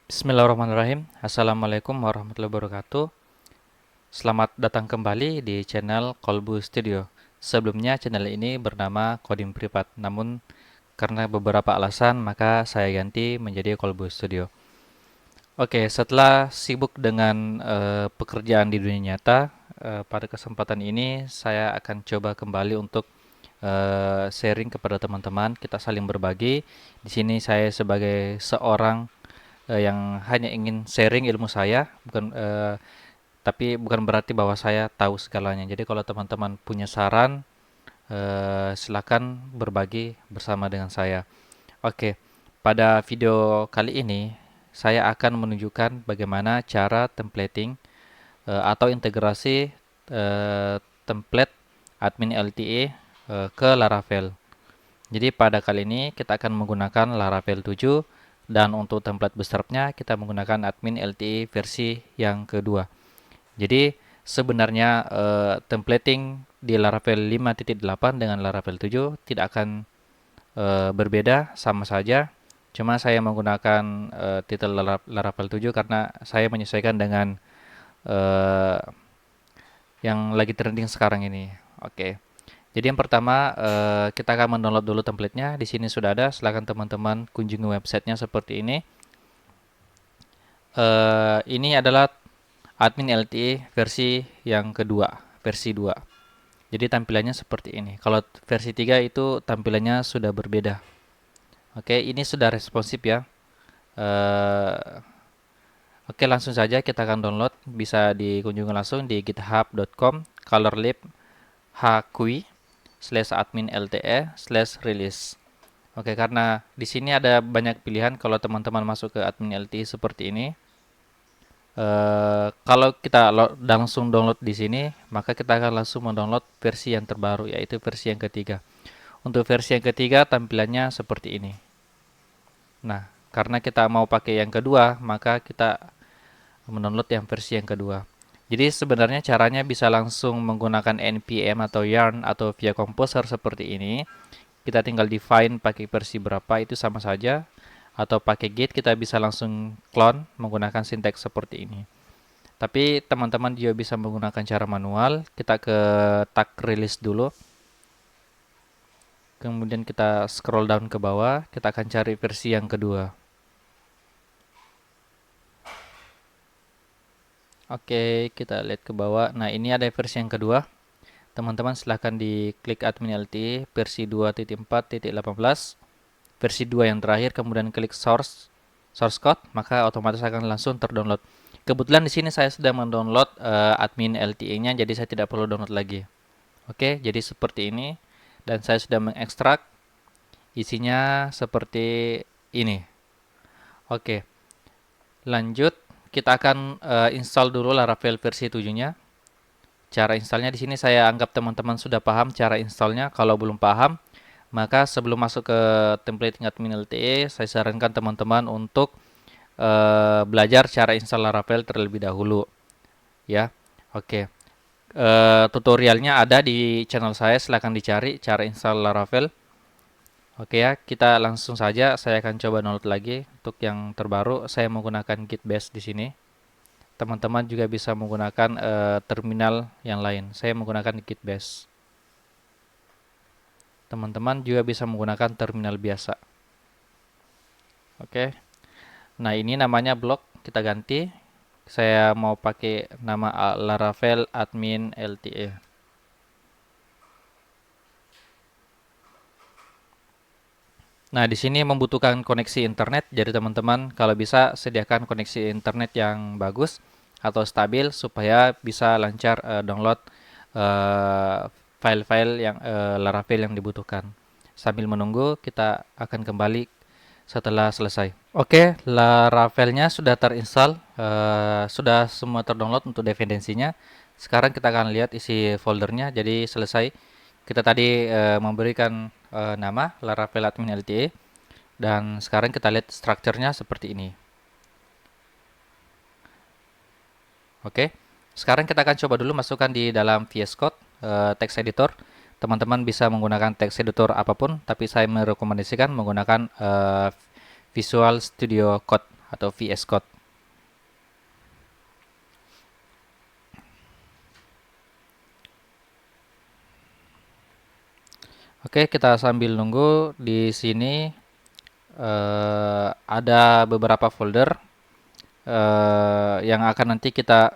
Bismillahirrahmanirrahim. Assalamualaikum warahmatullahi wabarakatuh. Selamat datang kembali di channel Kolbu Studio. Sebelumnya channel ini bernama Kodim Privat, namun karena beberapa alasan maka saya ganti menjadi Kolbu Studio. Oke, setelah sibuk dengan pekerjaan di dunia nyata, pada kesempatan ini saya akan coba kembali untuk sharing kepada teman-teman. Kita saling berbagi. Di sini saya sebagai seorang yang hanya ingin sharing ilmu saya, tapi bukan berarti bahwa saya tahu segalanya. Jadi kalau teman-teman punya saran, silakan berbagi bersama dengan saya. Oke, pada video kali ini saya akan menunjukkan bagaimana cara templating atau integrasi template admin LTA ke Laravel. Jadi pada kali ini kita akan menggunakan Laravel 7 dan untuk template besarnya kita menggunakan admin LTE versi yang kedua. Jadi sebenarnya templating di Laravel 5.8 dengan Laravel 7 tidak akan berbeda, sama saja. Cuma saya menggunakan titel Laravel 7 karena saya menyesuaikan dengan eh, yang lagi trending sekarang ini. Oke. Jadi yang pertama kita akan mendownload dulu templatenya. Di sini sudah ada. Silakan teman-teman kunjungi websitenya seperti ini. Ini adalah admin LTE versi yang kedua, versi 2. Jadi tampilannya seperti ini. Kalau versi 3 itu tampilannya sudah berbeda. Oke, ini sudah responsif ya. Eh, oke, langsung saja kita akan download. Bisa dikunjungi langsung di github.com colorlib hqi/admin lte/release. Oke, karena di sini ada banyak pilihan kalau teman-teman masuk ke admin LTE seperti ini. Kalau kita langsung download di sini, maka kita akan langsung mendownload versi yang terbaru, yaitu versi yang ketiga. Untuk versi yang ketiga tampilannya seperti ini. Nah, karena kita mau pakai yang kedua, maka kita mendownload yang versi yang kedua. Jadi sebenarnya caranya bisa langsung menggunakan npm atau yarn atau via composer seperti ini. Kita tinggal define pakai versi berapa, itu sama saja. Atau pakai git kita bisa langsung clone menggunakan sinteks seperti ini. Tapi teman-teman juga bisa menggunakan cara manual. Kita ke tag release dulu. Kemudian kita scroll down ke bawah. Kita akan cari versi yang kedua. Oke, kita lihat ke bawah. Nah, ini ada versi yang kedua. Teman-teman silahkan diklik admin LTE versi 2.4.18. Versi 2 yang terakhir, kemudian klik source code, maka otomatis akan langsung terdownload. Kebetulan di sini saya sudah mendownload admin LTE-nya, jadi saya tidak perlu download lagi. Oke, jadi seperti ini. Dan saya sudah mengekstrak. Isinya seperti ini. Oke, lanjut. Kita akan install dulu Laravel versi 7-nya. Cara installnya di sini saya anggap teman-teman sudah paham cara installnya. Kalau belum paham, maka sebelum masuk ke template admin LTE, saya sarankan teman-teman untuk belajar cara install Laravel terlebih dahulu, ya. Oke. Tutorialnya ada di channel saya, silahkan dicari cara install Laravel. Oke ya, kita langsung saja. Saya akan coba download lagi untuk yang terbaru. Saya menggunakan Git Bash di sini. Teman-teman juga bisa menggunakan terminal yang lain. Saya menggunakan Git Bash. Teman-teman juga bisa menggunakan terminal biasa. Oke. Nah, ini namanya blog, kita ganti. Saya mau pakai nama Laravel admin LTE. Nah, di sini membutuhkan koneksi internet. Jadi teman-teman kalau bisa sediakan koneksi internet yang bagus atau stabil supaya bisa lancar download file-file yang Laravel yang dibutuhkan. Sambil menunggu, kita akan kembali setelah selesai. Oke, Laravelnya sudah terinstall, sudah semua terdownload untuk dependensinya. Sekarang kita akan lihat isi foldernya. Jadi selesai. Kita tadi memberikan nama Laravel admin LTE dan sekarang kita lihat strukturnya seperti ini. Oke, sekarang kita akan coba dulu masukkan di dalam VS Code text editor. Teman-teman bisa menggunakan text editor apapun, tapi saya merekomendasikan menggunakan Visual Studio Code atau VS Code. Oke, kita sambil nunggu di sini ada beberapa folder yang akan nanti kita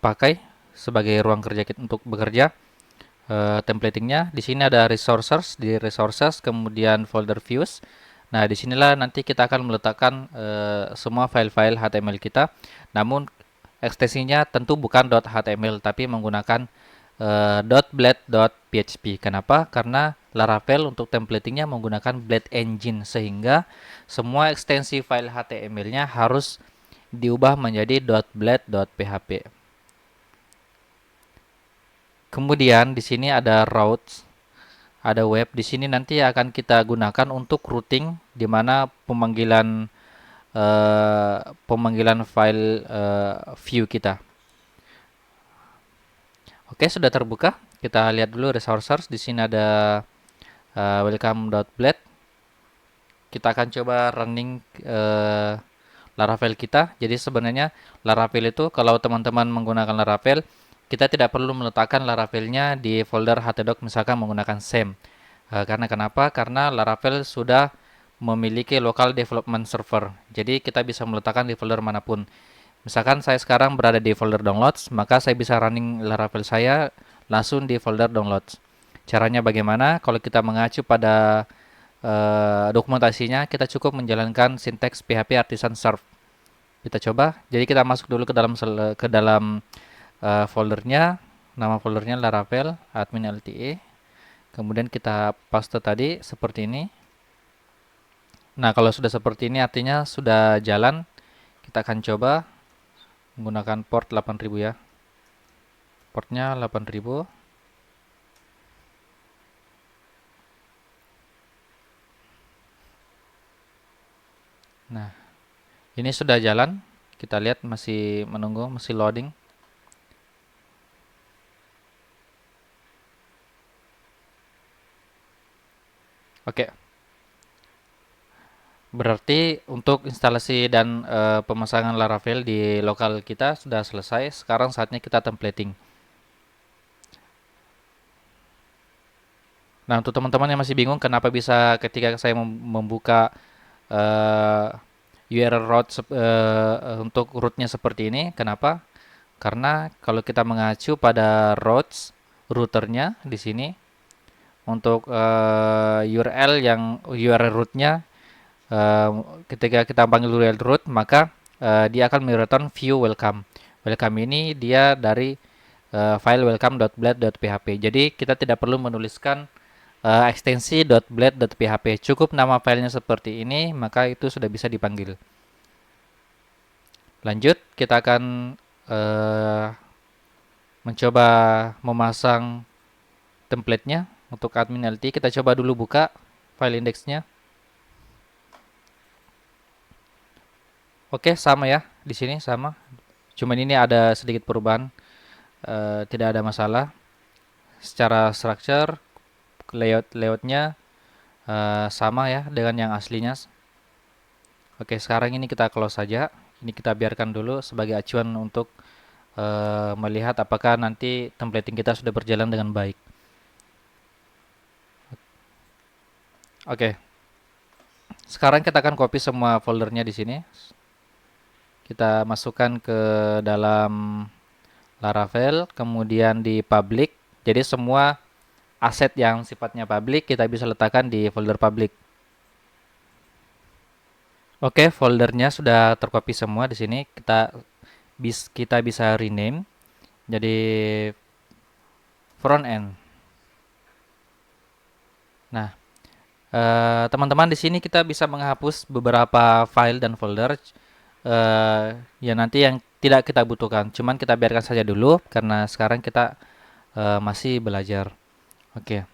pakai sebagai ruang kerja kita untuk bekerja. Templatingnya di sini ada resources, di resources kemudian folder views. Nah, disinilah nanti kita akan meletakkan semua file-file HTML kita. Namun ekstensinya tentu bukan .html tapi menggunakan .blade.php. Kenapa? Karena Laravel untuk templatingnya menggunakan Blade Engine sehingga semua ekstensi file HTML-nya harus diubah menjadi .blade.php. Kemudian di sini ada routes, ada web. Di sini nanti akan kita gunakan untuk routing, di mana pemanggilan file view kita. Oke, sudah terbuka. Kita lihat dulu resources. Di sini ada welcome.blade. Kita akan coba running Laravel kita. Jadi sebenarnya Laravel itu kalau teman-teman menggunakan Laravel, kita tidak perlu meletakkan Laravelnya di folder htdoc misalkan menggunakan SAM. Karena kenapa? Karena Laravel sudah memiliki local development server. Jadi kita bisa meletakkan di folder manapun. Misalkan saya sekarang berada di folder downloads, maka saya bisa running Laravel saya langsung di folder downloads. Caranya bagaimana? Kalau kita mengacu pada dokumentasinya, kita cukup menjalankan sinteks PHP artisan serve. Kita coba. Jadi kita masuk dulu ke dalam foldernya, nama foldernya Laravel admin LTE. Kemudian kita paste tadi seperti ini. Nah, kalau sudah seperti ini artinya sudah jalan. Kita akan coba menggunakan port 8000 ya. Portnya 8000. Nah, ini sudah jalan. Kita lihat masih menunggu, masih loading. Oke. Berarti untuk instalasi dan pemasangan Laravel di lokal kita sudah selesai. Sekarang saatnya kita templating. Nah, untuk teman-teman yang masih bingung kenapa bisa ketika saya membuka URL route untuk rootnya seperti ini, kenapa? Karena kalau kita mengacu pada routes routernya di sini untuk URL rootnya ketika kita panggil URL root maka dia akan mereturn view welcome. Welcome ini dia dari file welcome.blade.php. Jadi kita tidak perlu menuliskan ekstensi .blade.php. Cukup nama filenya seperti ini maka itu sudah bisa dipanggil. Lanjut, kita akan mencoba memasang template-nya untuk admin LT. Kita coba dulu buka file index-nya. Oke, sama ya. Di sini sama. Cuman ini ada sedikit perubahan. Tidak ada masalah. Secara structure, layoutnya sama ya dengan yang aslinya. Oke, sekarang ini kita close saja. Ini kita biarkan dulu sebagai acuan untuk melihat apakah nanti templating kita sudah berjalan dengan baik. Oke. Sekarang kita akan copy semua foldernya di sini. Kita masukkan ke dalam Laravel, kemudian di public. Jadi semua aset yang sifatnya public kita bisa letakkan di folder public. Oke, foldernya sudah tercopy semua di sini. Kita bisa rename jadi front end. Nah, teman-teman di sini kita bisa menghapus beberapa file dan folder ya nanti yang tidak kita butuhkan. Cuman kita biarkan saja dulu karena sekarang kita masih belajar. Oke.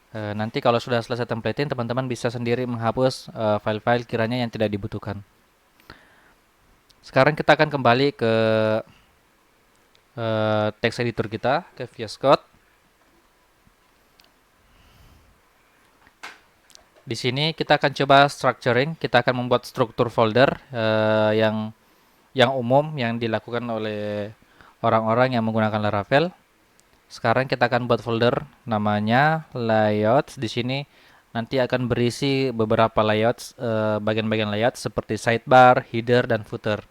Nanti kalau sudah selesai templating, teman-teman bisa sendiri menghapus file-file kiranya yang tidak dibutuhkan. Sekarang kita akan kembali ke text editor kita, ke VS Code. Di sini kita akan coba structuring, kita akan membuat struktur folder yang umum yang dilakukan oleh orang-orang yang menggunakan Laravel. Sekarang kita akan buat folder namanya layouts. Di sini nanti akan berisi beberapa layouts, bagian-bagian layout seperti sidebar, header, dan footer.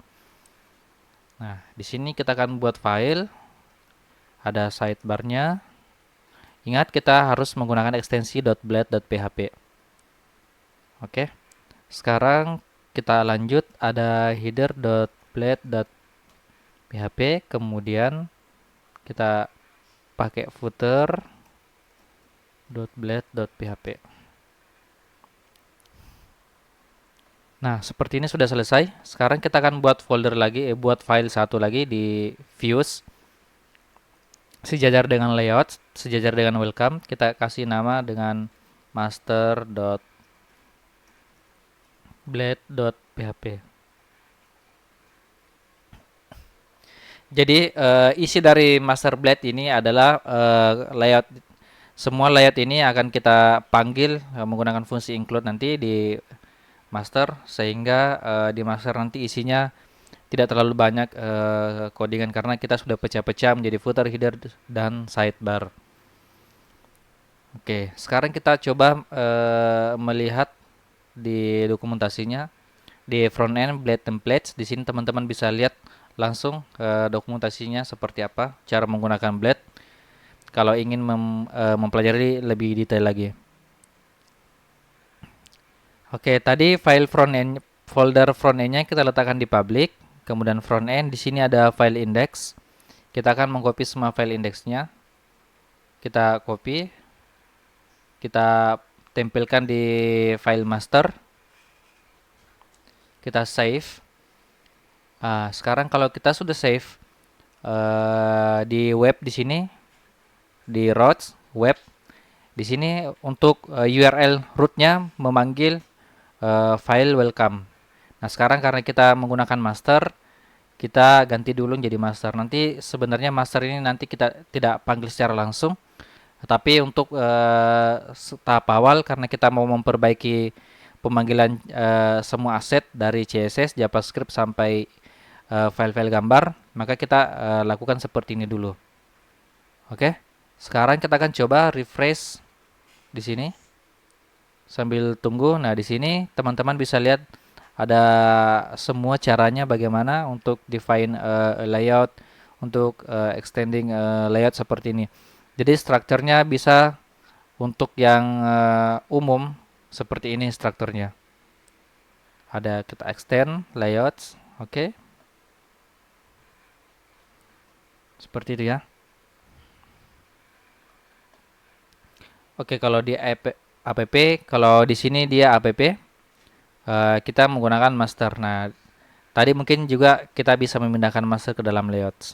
Nah, di sini kita akan buat file, ada sidebarnya. Ingat kita harus menggunakan ekstensi .blade.php. Oke. Sekarang kita lanjut, ada header.blade.php, kemudian kita pakai footer.blade.php. Nah, seperti ini sudah selesai. Sekarang kita akan buat folder lagi, buat file satu lagi di views. Sejajar dengan layout, sejajar dengan welcome, kita kasih nama dengan master.blade.php. Jadi isi dari master blade ini adalah layout. Semua layout ini akan kita panggil menggunakan fungsi include nanti di master, sehingga di master nanti isinya tidak terlalu banyak codingan karena kita sudah pecah-pecah menjadi footer, header, dan sidebar. Oke, sekarang kita coba melihat di dokumentasinya di front end blade templates. Di sini teman-teman bisa lihat langsung dokumentasinya seperti apa, cara menggunakan blade. Kalau ingin mempelajari lebih detail lagi. Oke, tadi file front end, folder front end-nya kita letakkan di public. Kemudian front end, di sini ada file index. Kita akan mengcopy semua file indexnya. Kita copy, kita tempelkan di file master. Kita save. Sekarang kalau kita sudah save di web di sini, di routes web, di sini untuk URL rootnya memanggil file welcome. Nah, sekarang karena kita menggunakan master, kita ganti dulu jadi master. Nanti sebenarnya master ini nanti kita tidak panggil secara langsung, tapi untuk tahap awal karena kita mau memperbaiki pemanggilan semua aset dari CSS, JavaScript sampai file-file gambar, maka kita lakukan seperti ini dulu. Oke. Sekarang kita akan coba refresh di sini. Sambil tunggu, nah di sini teman-teman bisa lihat ada semua caranya bagaimana untuk define layout, untuk extending layout seperti ini. Jadi strukturnya bisa untuk yang umum seperti ini strukturnya. Ada kita extend layouts, oke. Seperti itu ya. Oke, kalau di app, kalau di sini dia app, kita menggunakan master. Nah, tadi mungkin juga kita bisa memindahkan master ke dalam layouts.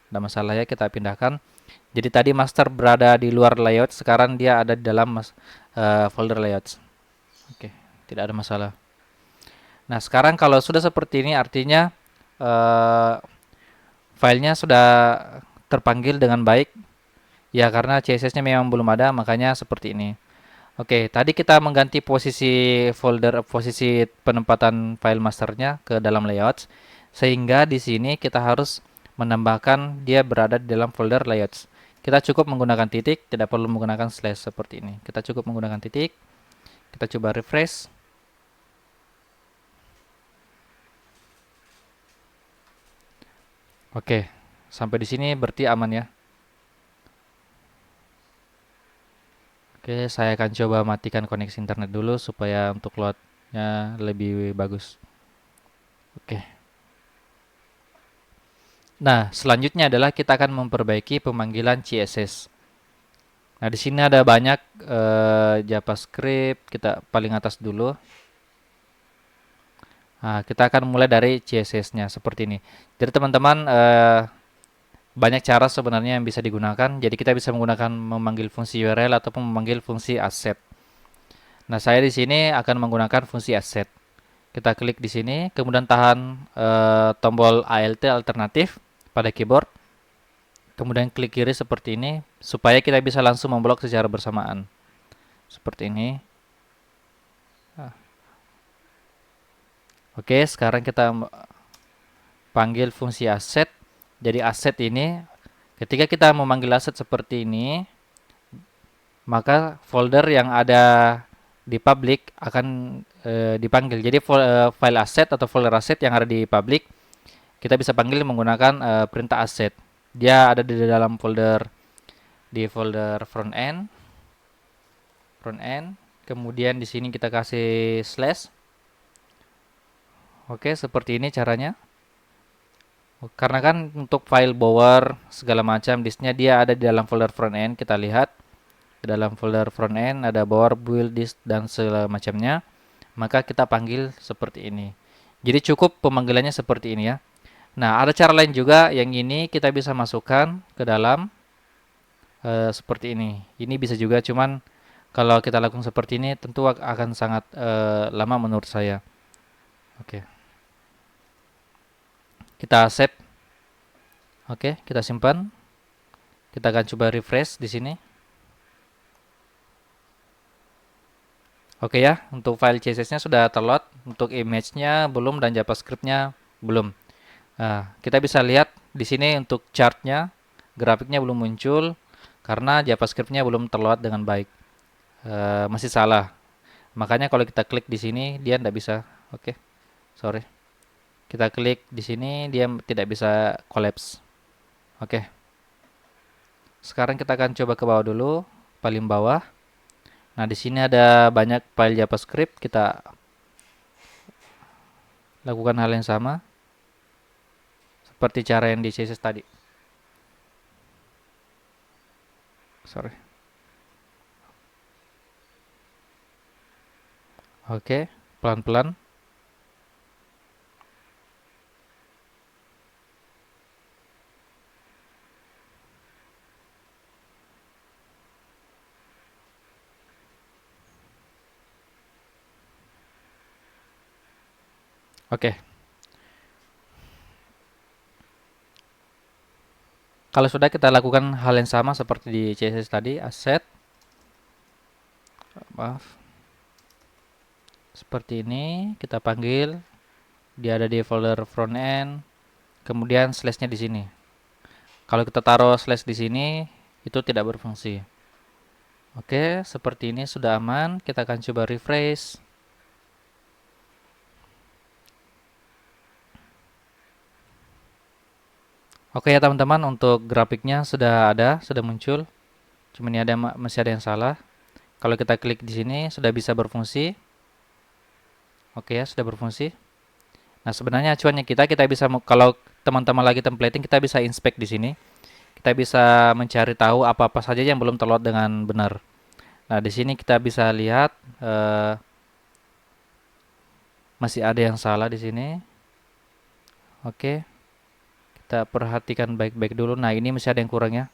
Tidak masalah ya, kita pindahkan. Jadi tadi master berada di luar layout, sekarang dia ada di dalam folder layouts. Oke, tidak ada masalah. Nah, sekarang kalau sudah seperti ini artinya filenya sudah terpanggil dengan baik. Ya, karena CSS-nya memang belum ada, makanya seperti ini. Oke, tadi kita mengganti posisi penempatan file masternya ke dalam layouts, sehingga di sini kita harus menambahkan dia berada di dalam folder layouts. Kita cukup menggunakan titik, tidak perlu menggunakan slash seperti ini. Kita cukup menggunakan titik. Kita coba refresh. Oke, sampai di sini berarti aman ya. Oke, saya akan coba matikan koneksi internet dulu supaya untuk loadnya lebih bagus. Oke. Nah, selanjutnya adalah kita akan memperbaiki pemanggilan CSS. Nah, di sini ada banyak JavaScript, kita paling atas dulu. Nah, kita akan mulai dari CSS-nya seperti ini. Jadi teman-teman banyak cara sebenarnya yang bisa digunakan. Jadi kita bisa menggunakan memanggil fungsi URL ataupun memanggil fungsi asset. Nah, saya di sini akan menggunakan fungsi asset. Kita klik di sini, kemudian tahan tombol ALT alternatif pada keyboard. Kemudian klik kiri seperti ini supaya kita bisa langsung memblok secara bersamaan. Seperti ini. Oke, sekarang kita panggil fungsi aset. Jadi aset ini, ketika kita memanggil aset seperti ini, maka folder yang ada di public akan dipanggil. Jadi file aset atau folder aset yang ada di public kita bisa panggil menggunakan perintah aset. Dia ada di dalam folder front end. Kemudian di sini kita kasih slash. Oke, seperti ini caranya. Karena kan untuk file bower segala macam disknya dia ada di dalam folder front end. Kita lihat di dalam folder front end ada bower, build, disk dan segala macamnya. Maka kita panggil seperti ini. Jadi cukup pemanggilannya seperti ini ya. Nah, ada cara lain juga. Yang ini kita bisa masukkan ke dalam seperti ini. Ini bisa juga, cuman kalau kita lakukan seperti ini tentu akan sangat lama menurut saya. Oke, kita save. Oke, kita simpan. Kita akan coba refresh di sini. Oke ya, untuk file CSS-nya sudah terload, untuk image-nya belum dan JavaScript-nya belum. Nah, kita bisa lihat di sini untuk chart-nya, grafiknya belum muncul karena JavaScript-nya belum terload dengan baik. Masih salah. Makanya kalau kita klik di sini dia tidak bisa. Oke, sorry. Kita klik di sini dia tidak bisa collapse. Oke. Sekarang kita akan coba ke bawah dulu, paling bawah. Nah, di sini ada banyak file JavaScript. Kita lakukan hal yang sama seperti cara yang di CSS tadi. Sorry. Oke, pelan-pelan. Oke. Kalau sudah kita lakukan hal yang sama seperti di CSS tadi, asset. Maaf. Seperti ini kita panggil. Dia ada di folder front end. Kemudian slashnya di sini. Kalau kita taruh slash di sini, itu tidak berfungsi. Oke, seperti ini sudah aman. Kita akan coba refresh. Oke ya teman-teman, untuk grafiknya sudah ada, sudah muncul. Cuma ini masih ada yang salah. Kalau kita klik di sini sudah bisa berfungsi. Oke ya, sudah berfungsi. Nah, sebenarnya acuannya kita bisa kalau teman-teman lagi templating kita bisa inspect di sini. Kita bisa mencari tahu apa-apa saja yang belum terload dengan benar. Nah, di sini kita bisa lihat masih ada yang salah di sini. Oke. Kita perhatikan baik-baik dulu. Nah, ini masih ada yang kurang ya.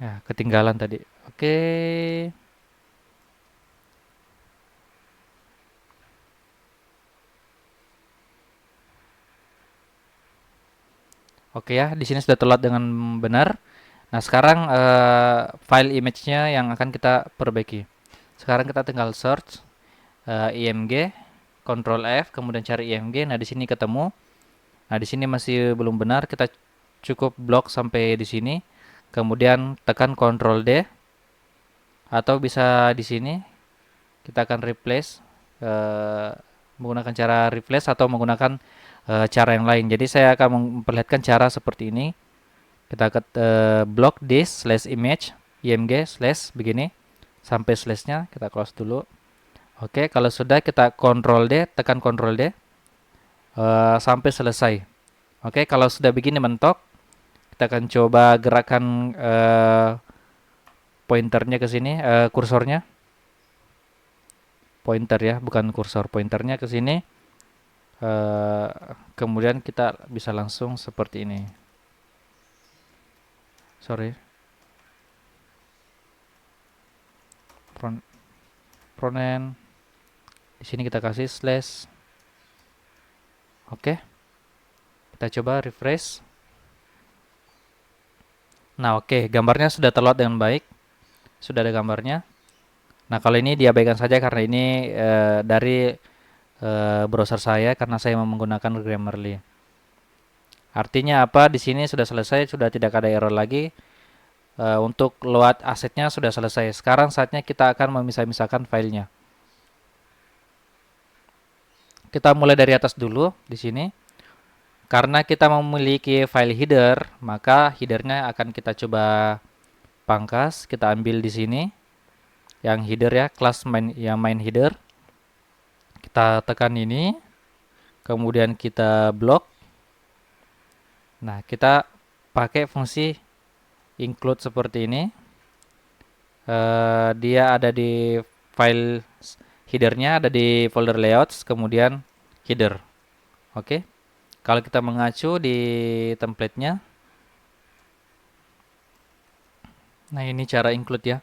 Ya, ketinggalan tadi. Oke. Oke ya, di sini sudah terlihat dengan benar. Nah, sekarang file image-nya yang akan kita perbaiki. Sekarang kita tinggal search img, Ctrl F, kemudian cari img. Nah, di sini ketemu. Nah, di sini masih belum benar. Kita cukup blok sampai di sini. Kemudian tekan Ctrl D, atau bisa di sini kita akan replace menggunakan cara replace atau menggunakan cara yang lain. Jadi saya akan memperlihatkan cara seperti ini. Kita ke block this slash image img slash begini sampai slashnya kita close dulu. Oke, kalau sudah kita Ctrl D, tekan Ctrl D sampai selesai. Oke, kalau sudah begini mentok, kita akan coba gerakan pointernya ke sini, kursornya. Pointer ya, bukan kursor, pointernya ke sini. Kemudian kita bisa langsung seperti ini. Sorry. Front end. Di sini kita kasih slash. Oke. Kita coba refresh. Nah, oke, gambarnya sudah terload dengan baik, sudah ada gambarnya. Nah, kalau ini diabaikan saja karena ini dari browser saya karena saya mau menggunakan Grammarly. Artinya apa? Di sini sudah selesai, sudah tidak ada error lagi. Untuk load asetnya sudah selesai. Sekarang saatnya kita akan memisah-misahkan filenya. Kita mulai dari atas dulu di sini. Karena kita memiliki file header, maka headernya akan kita coba pangkas. Kita ambil di sini yang header ya, kelas main yang main header. Kita tekan ini, kemudian kita blok. Nah, kita pakai fungsi include seperti ini. Dia ada di file headernya, ada di folder layouts, kemudian header. Oke. Kalau kita mengacu di templatenya, nah ini cara include ya.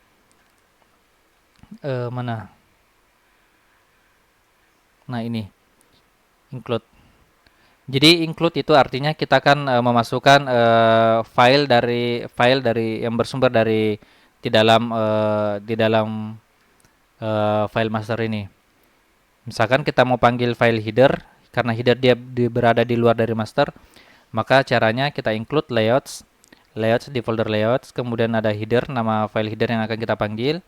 Mana? Nah ini include. Jadi include itu artinya kita akan memasukkan file dari yang bersumber dari di dalam file master ini. Misalkan kita mau panggil file header, karena header dia berada di luar dari master, maka caranya kita include layouts di folder layouts, kemudian ada header, nama file header yang akan kita panggil,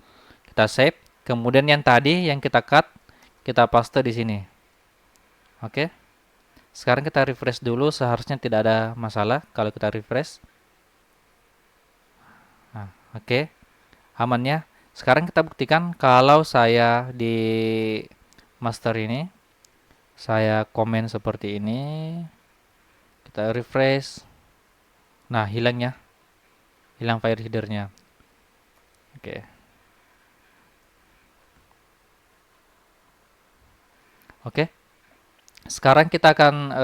kita save, kemudian yang tadi yang kita cut, kita paste di sini. Oke. Sekarang kita refresh dulu, seharusnya tidak ada masalah kalau kita refresh. Nah, oke. Amannya. Sekarang kita buktikan kalau saya di master ini, saya komen seperti ini, kita refresh. Nah, hilang file headernya. Oke. Oke. Sekarang kita akan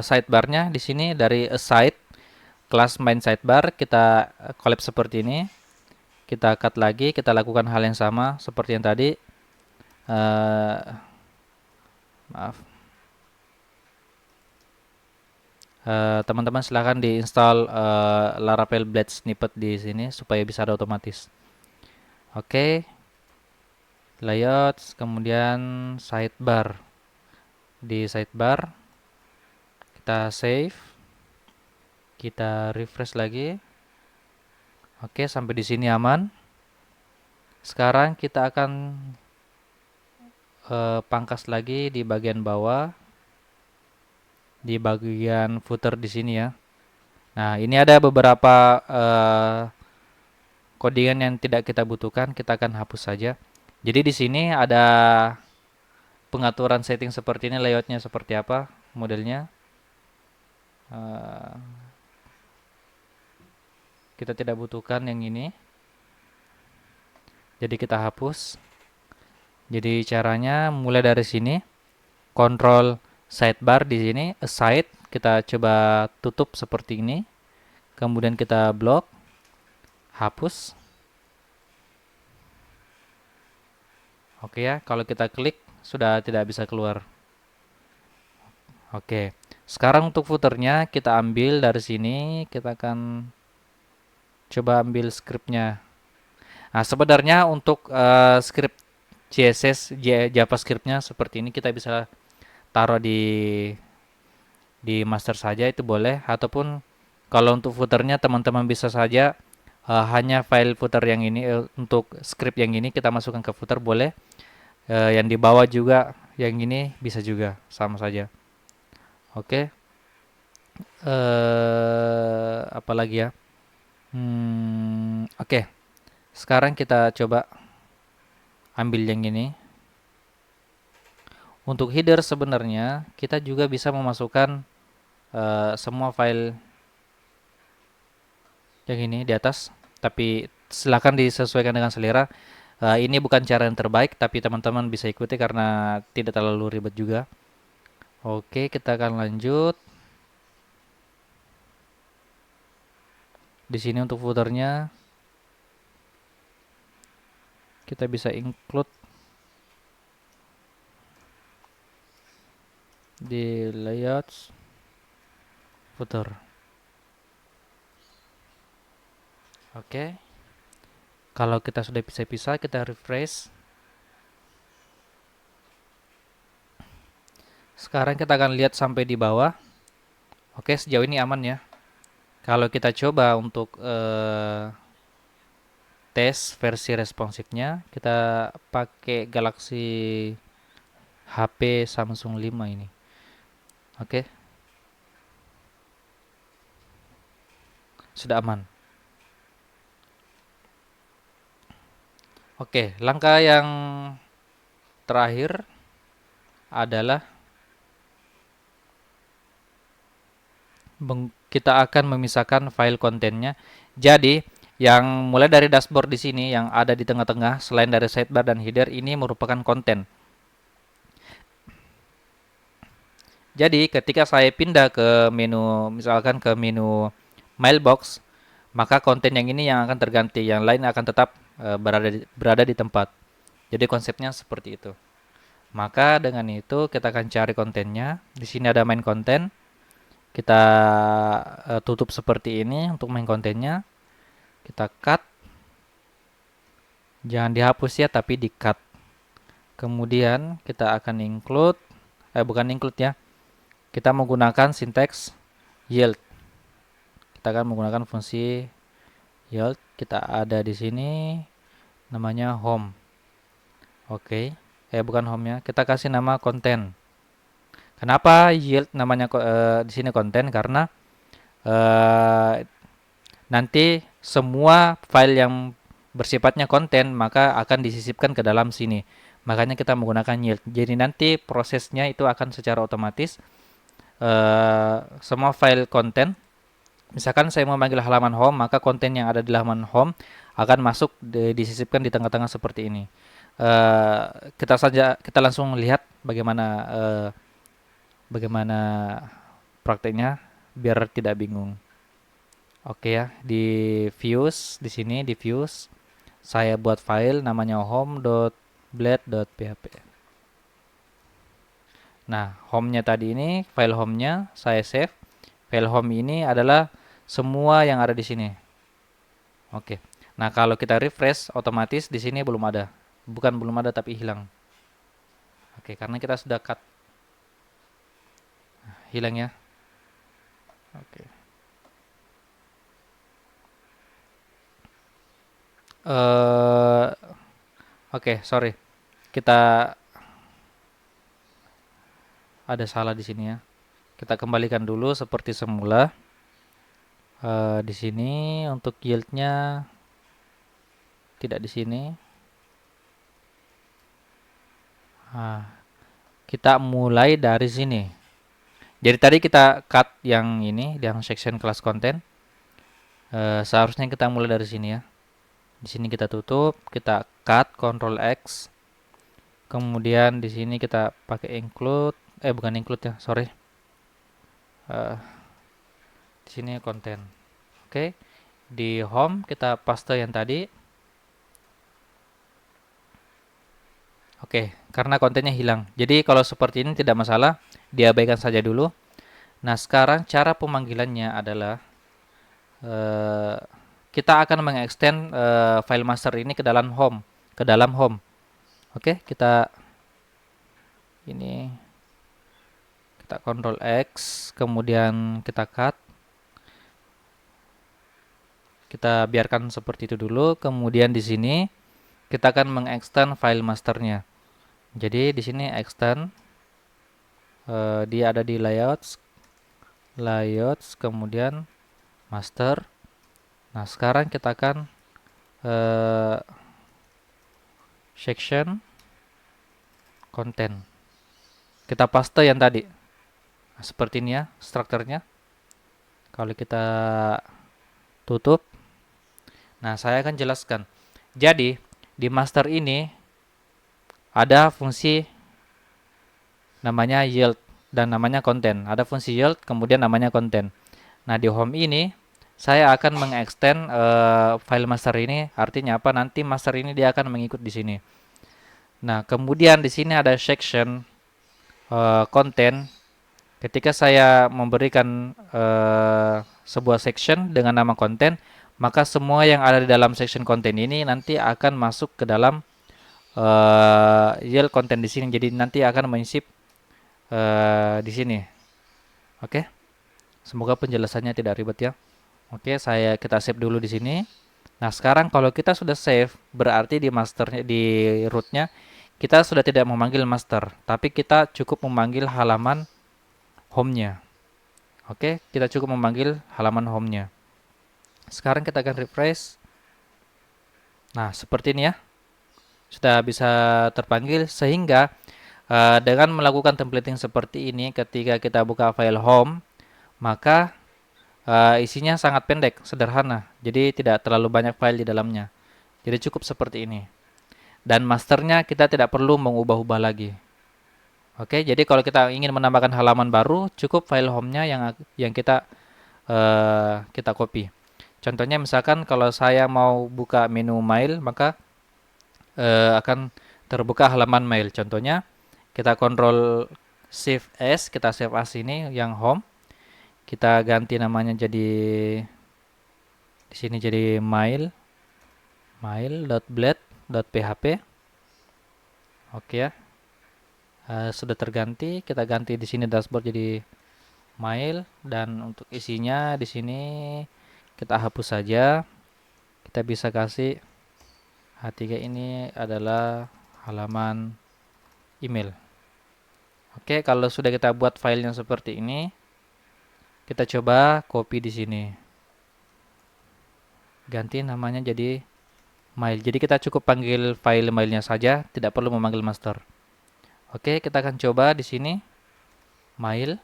sidebarnya di sini dari aside kelas main sidebar kita collapse seperti ini. Kita cut lagi, kita lakukan hal yang sama seperti yang tadi. Eh, maaf. Teman-teman silahkan diinstal Laravel Blade Snippet di sini supaya bisa ada otomatis. Oke, layouts, kemudian sidebar. Di sidebar kita save, kita refresh lagi. Oke, sampai di sini aman. Sekarang kita akan pangkas lagi di bagian bawah, di bagian footer di sini ya. Nah, ini ada beberapa codingan yang tidak kita butuhkan, kita akan hapus saja. Jadi di sini ada pengaturan setting seperti ini, layoutnya seperti apa, modelnya. Eh, kita tidak butuhkan yang ini, jadi kita hapus. Jadi caranya mulai dari sini, control sidebar di sini, aside, kita coba tutup seperti ini. Kemudian kita blok, hapus. Oke ya, kalau kita klik sudah tidak bisa keluar. Oke, sekarang untuk footernya kita ambil dari sini, kita akan coba ambil scriptnya. Nah, sebenarnya untuk script CSS JavaScriptnya seperti ini kita bisa taruh di master saja itu boleh, ataupun kalau untuk footernya teman-teman bisa saja hanya file footer yang ini untuk script yang ini kita masukkan ke footer boleh. Yang di bawah juga yang ini bisa juga sama saja. Oke. Apa lagi ya? Oke. Sekarang kita coba ambil yang ini. Untuk header sebenarnya kita juga bisa memasukkan semua file yang ini di atas, tapi silakan disesuaikan dengan selera. Ini bukan cara yang terbaik, tapi teman-teman bisa ikuti karena tidak terlalu ribet juga. Oke, kita akan lanjut. Di sini untuk footernya kita bisa include di layouts footer. Oke. Kalau kita sudah pisah-pisah, kita refresh. Sekarang kita akan lihat sampai di bawah. Oke, sejauh ini aman ya. Kalau kita coba untuk tes versi responsifnya, kita pakai Galaxy HP Samsung 5 ini. Oke, sudah aman. Oke, langkah yang terakhir adalah kita akan memisahkan file kontennya. Jadi, yang mulai dari dashboard di sini yang ada di tengah-tengah, selain dari sidebar dan header, ini merupakan konten. Jadi, ketika saya pindah ke menu, misalkan ke menu mailbox, maka konten yang ini yang akan terganti, yang lain akan tetap berada di tempat. Jadi konsepnya seperti itu. Maka dengan itu kita akan cari kontennya. Di sini ada main konten. Kita tutup seperti ini untuk main kontennya. Kita cut. Jangan dihapus ya, tapi di cut. Kemudian kita akan include, bukan include ya. Kita menggunakan sinteks yield. Kita akan menggunakan fungsi yield. Kita ada di sini namanya home. Oke. Bukan home ya. Kita kasih nama konten. Kenapa yield namanya di sini konten? Karena nanti semua file yang bersifatnya konten maka akan disisipkan ke dalam sini. Makanya kita menggunakan yield. Jadi nanti prosesnya itu akan secara otomatis semua file konten. Misalkan saya mau manggil halaman home, maka konten yang ada di halaman home akan masuk disisipkan di tengah-tengah seperti ini. Kita langsung lihat bagaimana prakteknya biar tidak bingung. Oke ya, di views di sini di views saya buat file namanya home.blade.php. Nah, home-nya tadi ini, file home-nya saya save. File home ini adalah semua yang ada di sini. Oke. Nah, kalau kita refresh otomatis di sini belum ada. Bukan belum ada tapi hilang. Oke, karena kita sudah cut. Hilang ya. Oke. Oke, sorry. Kita ada salah di sini ya. Kita kembalikan dulu seperti semula. Di sini untuk yieldnya tidak di sini. Kita mulai dari sini. Jadi tadi kita cut yang ini, yang section kelas konten. Seharusnya kita mulai dari sini ya. Di sini kita tutup, kita cut, Ctrl X. Kemudian di sini kita pakai include, bukan include ya, sorry. Di sini konten. Oke. Di home kita paste yang tadi. Oke, karena kontennya hilang. Jadi kalau seperti ini tidak masalah, diabaikan saja dulu. Nah, sekarang cara pemanggilannya adalah kita akan mengextend file master ini ke dalam home, Oke, kita Ctrl X, kemudian kita cut. Kita biarkan seperti itu dulu. Kemudian di sini kita akan mengextend file masternya. Jadi di sini extend, dia ada di layouts, kemudian master. Nah, sekarang kita akan section content. Kita paste yang tadi. Nah, seperti ini ya strukturnya. Kalau kita tutup. Nah, saya akan jelaskan. Jadi, di master ini ada fungsi namanya yield dan namanya konten. Ada fungsi yield, kemudian namanya konten. Nah, di home ini saya akan mengextend file master ini. Artinya apa? Nanti master ini dia akan mengikut di sini. Nah, kemudian di sini ada section konten. Ketika saya memberikan sebuah section dengan nama konten, maka semua yang ada di dalam section konten ini nanti akan masuk ke dalam YL konten di sini. Jadi nanti akan mensip di sini. Oke. Semoga penjelasannya tidak ribet ya. Oke, kita save dulu di sini. Nah, sekarang kalau kita sudah save, berarti di masternya, di rootnya, kita sudah tidak memanggil master, tapi kita cukup memanggil halaman home-nya. Oke, kita cukup memanggil halaman home-nya. Sekarang kita akan refresh. Nah, seperti ini ya. Sudah bisa terpanggil, sehingga dengan melakukan templating seperti ini, ketika kita buka file home, maka isinya sangat pendek, sederhana. Jadi tidak terlalu banyak file di dalamnya. Jadi cukup seperti ini. Dan masternya kita tidak perlu mengubah-ubah lagi. Oke, jadi kalau kita ingin menambahkan halaman baru, cukup file home-nya yang kita copy. Contohnya misalkan kalau saya mau buka menu mail, maka akan terbuka halaman mail. Contohnya kita Ctrl Shift S, kita save as ini yang home. Kita ganti namanya jadi di sini jadi mail.blade.php. Oke ya. Sudah terganti, kita ganti di sini dashboard jadi mail, dan untuk isinya di sini kita hapus saja. Kita bisa kasih H3 ini adalah halaman email. Oke, kalau sudah kita buat filenya seperti ini, kita coba copy di sini. Ganti namanya jadi mail. Jadi kita cukup panggil file mailnya saja, tidak perlu memanggil master. Oke, kita akan coba di sini mail.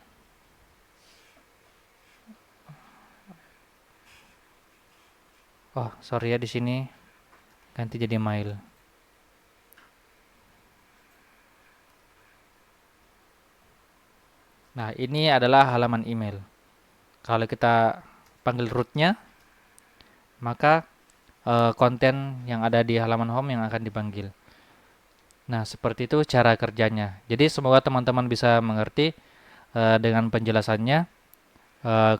Oh, sorry ya, di sini ganti jadi mail. Nah, ini adalah halaman email. Kalau kita panggil rootnya, maka konten yang ada di halaman home yang akan dipanggil. Nah, seperti itu cara kerjanya. Jadi semoga teman-teman bisa mengerti dengan penjelasannya.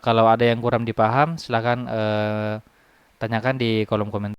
Kalau ada yang kurang dipaham, silakan tanyakan di kolom komentar.